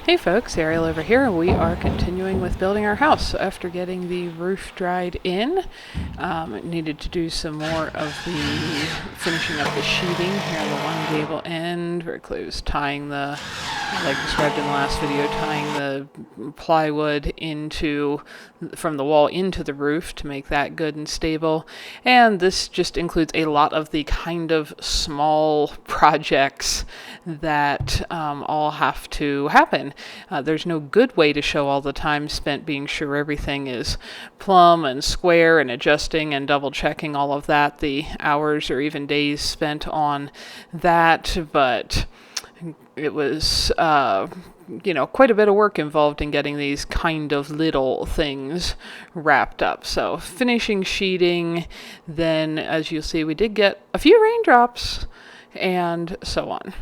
Hey folks, Ariel over here. We are continuing with building our house. So after getting the roof dried in, needed to do some more of the finishing up the sheeting here on the one gable end. Very close, tying the, like described in the last video, tying the plywood from the wall into the roof to make that good and stable. And this just includes a lot of the kind of small projects that all have to happen. There's no good way to show all the time spent being sure everything is plumb and square and adjusting and double checking all of that. The hours or even days spent on that, but it was quite a bit of work involved in getting these kind of little things wrapped up. So finishing sheeting, then as you'll see, we did get a few raindrops and so on.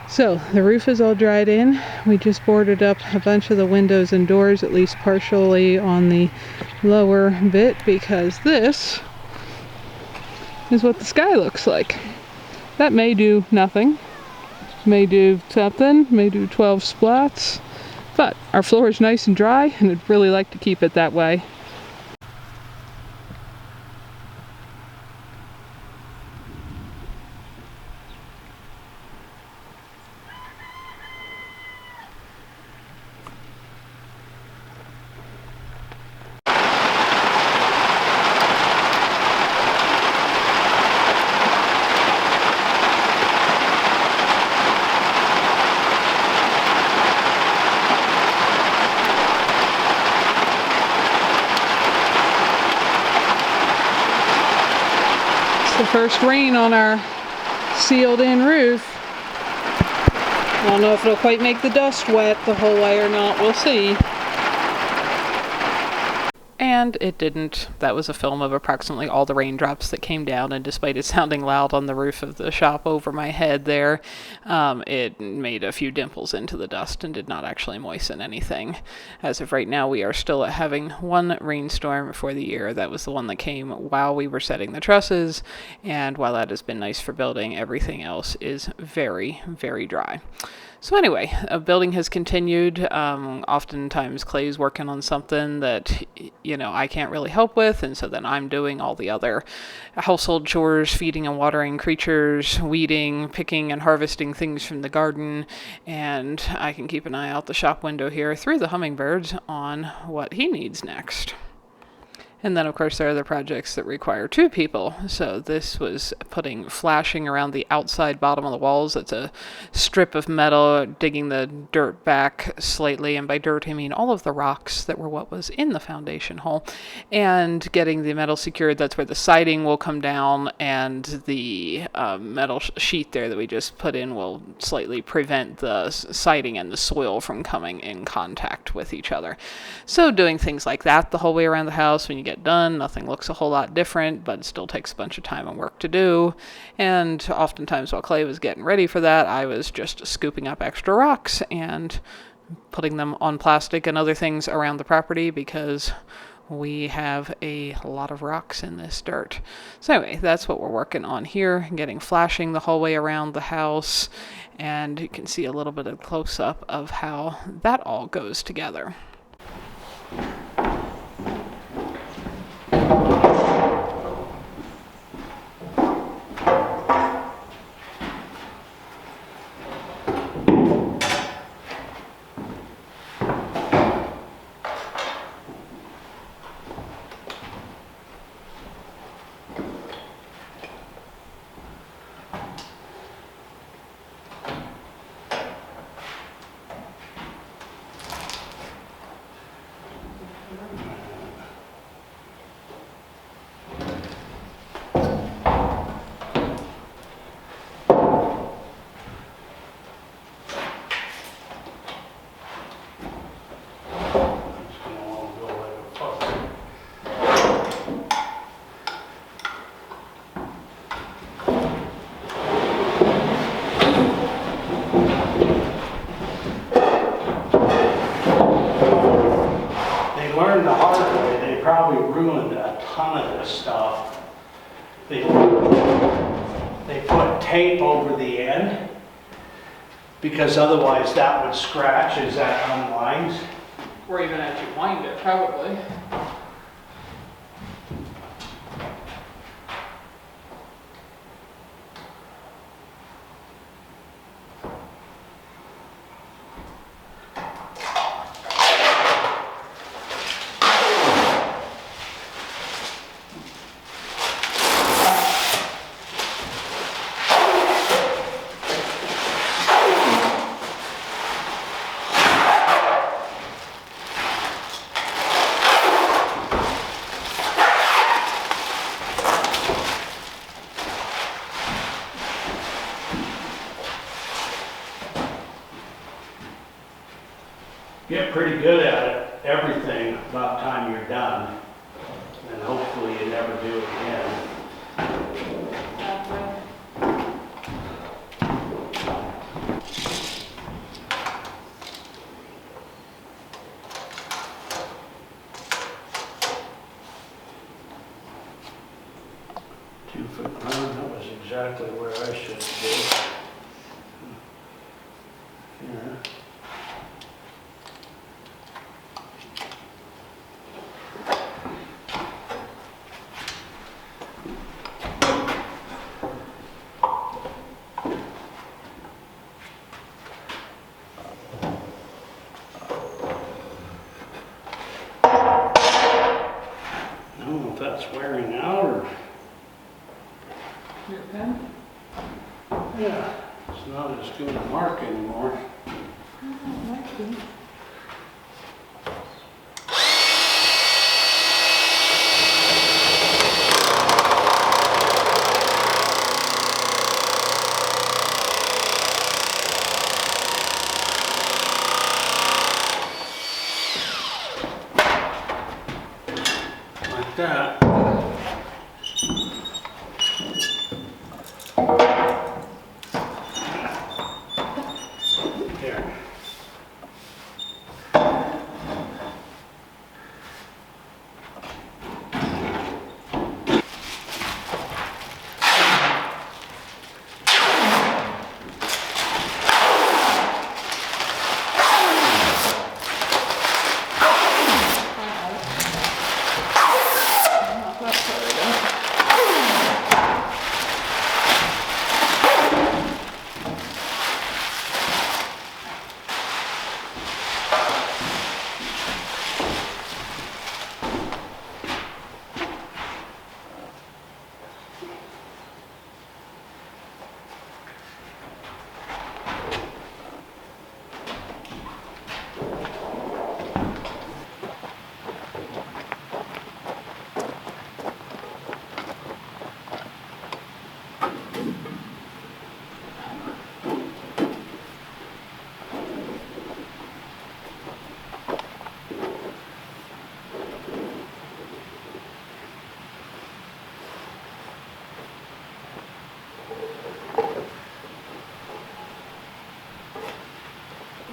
So the roof is all dried in. We just boarded up a bunch of the windows and doors, at least partially on the lower bit, because this is what the sky looks like. That may do nothing, may do something, may do 12 splats, but our floor is nice and dry and I'd really like to keep it that way. The first rain on our sealed in roof. I don't know if it'll quite make the dust wet the whole way or not, we'll see. And it didn't. That was a film of approximately all the raindrops that came down, and despite it sounding loud on the roof of the shop over my head there, it made a few dimples into the dust and did not actually moisten anything. As of right now, we are still having one rainstorm for the year. That was the one that came while we were setting the trusses, and while that has been nice for building, everything else is very, very dry. So anyway, building has continued. Oftentimes Clay's working on something that, I can't really help with, and so then I'm doing all the other household chores, feeding and watering creatures, weeding, picking and harvesting things from the garden, and I can keep an eye out the shop window here through the hummingbirds on what he needs next. And then, of course, there are the projects that require two people. So this was putting flashing around the outside bottom of the walls. That's a strip of metal, digging the dirt back slightly. And by dirt, I mean all of the rocks that were what was in the foundation hole. And getting the metal secured. That's where the siding will come down. And the metal sheet there that we just put in will slightly prevent the siding and the soil from coming in contact with each other. So doing things like that the whole way around the house. When you get done, nothing looks a whole lot different, but it still takes a bunch of time and work to do. And oftentimes while Clay was getting ready for that, I was just scooping up extra rocks and putting them on plastic and other things around the property, because we have a lot of rocks in this dirt. So anyway, that's what we're working on here, getting flashing the whole way around the house, and you can see a little bit of close-up of how that all goes together. Learned the hard way. They probably ruined a ton of this stuff. They put tape over the end because otherwise that would scratch as that unwinds. Or even as you wind it, probably. Get pretty good at it, everything, about the time you're done. And hopefully you never do it again. Exactly. 2 foot pound, that was exactly where I should be. Yeah. I don't know if that's wearing out or, Your pen? yeah, it's not as good a mark anymore. Might be. Like that. There.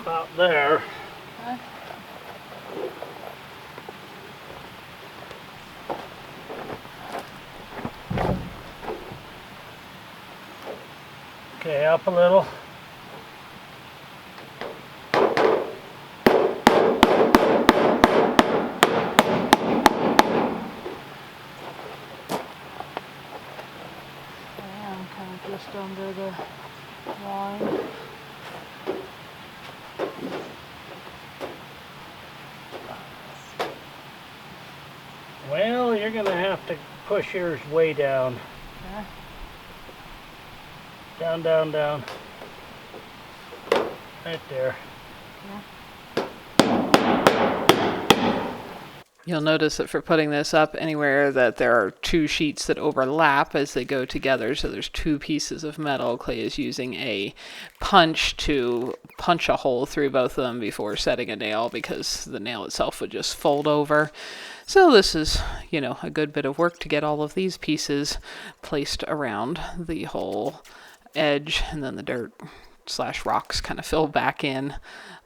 About there. Okay, up a little. I'm kind of just under the line. Well, you're gonna have to push yours way down. Okay. Down, down, down. Right there. You'll notice that for putting this up anywhere that there are two sheets that overlap as they go together, so there's two pieces of metal, Clay is using a punch to punch a hole through both of them before setting a nail, because the nail itself would just fold over. So this is, a good bit of work to get all of these pieces placed around the whole edge, and then the dirt / rocks kind of fill back in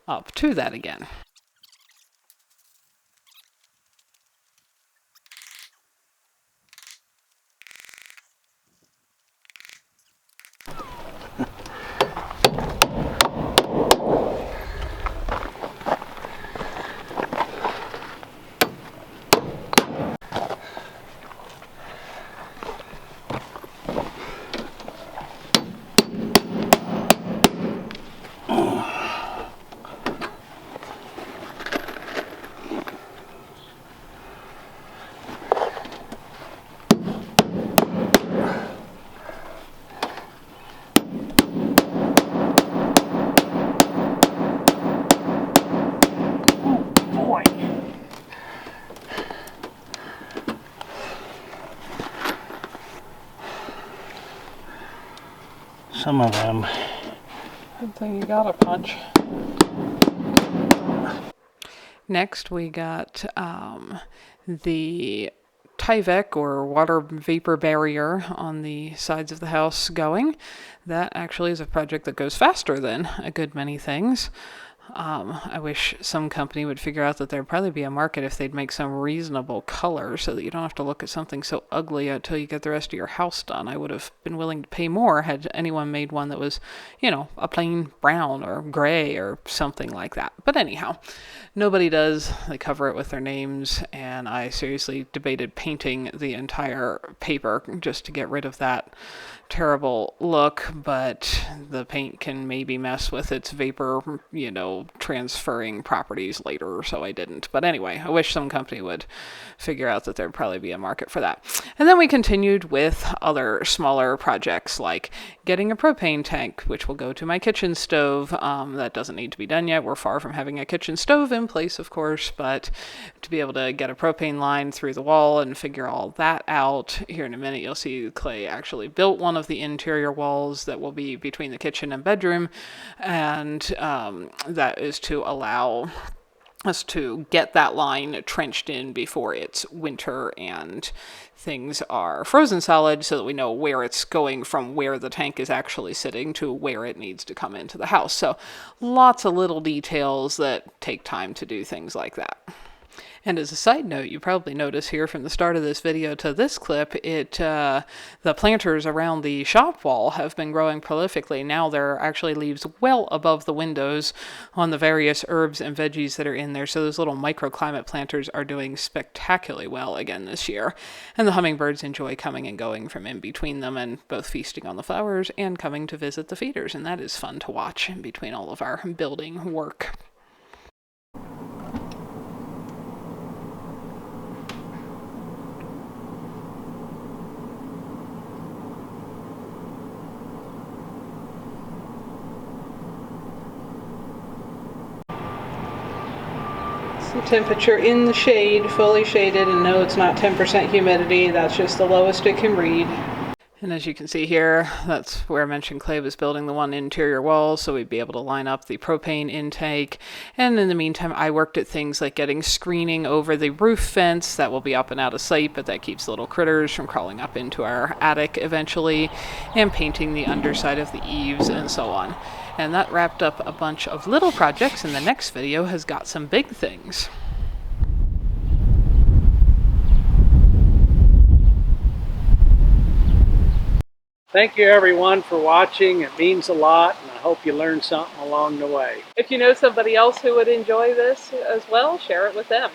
up to that again. some of them. Good thing you got a punch. Next, we got the Tyvek or water vapor barrier on the sides of the house going. That actually is a project that goes faster than a good many things. I wish some company would figure out that there'd probably be a market if they'd make some reasonable color so that you don't have to look at something so ugly until you get the rest of your house done. I would have been willing to pay more had anyone made one that was, you know, a plain brown or gray or something like that. But anyhow, nobody does. They cover it with their names, and I seriously debated painting the entire paper just to get rid of that terrible look, but the paint can maybe mess with its vapor, you know, transferring properties later, so I didn't. But anyway, I wish some company would figure out that there'd probably be a market for that. And then we continued with other smaller projects like getting a propane tank, which will go to my kitchen stove. That doesn't need to be done yet. We're far from having a kitchen stove in place, of course, but to be able to get a propane line through the wall and figure all that out. Here in a minute, you'll see Clay actually built one of the interior walls that will be between the kitchen and bedroom, and that is to allow us to get that line trenched in before it's winter and things are frozen solid, so that we know where it's going from where the tank is actually sitting to where it needs to come into the house. So lots of little details that take time to do things like that. And as a side note, you probably notice here from the start of this video to this clip, the planters around the shop wall have been growing prolifically. Now there are actually leaves well above the windows on the various herbs and veggies that are in there. So those little microclimate planters are doing spectacularly well again this year. And the hummingbirds enjoy coming and going from in between them and both feasting on the flowers and coming to visit the feeders. And that is fun to watch in between all of our building work. The temperature in the shade, fully shaded, and no, it's not 10% humidity. That's just the lowest it can read. And as you can see here, that's where I mentioned Clay was building the one interior wall, so we'd be able to line up the propane intake. And in the meantime, I worked at things like getting screening over the roof fence. That will be up and out of sight, but that keeps little critters from crawling up into our attic eventually, and painting the underside of the eaves and so on. And that wrapped up a bunch of little projects, and the next video has got some big things. Thank you everyone for watching. It means a lot, and I hope you learned something along the way. If you know somebody else who would enjoy this as well, share it with them.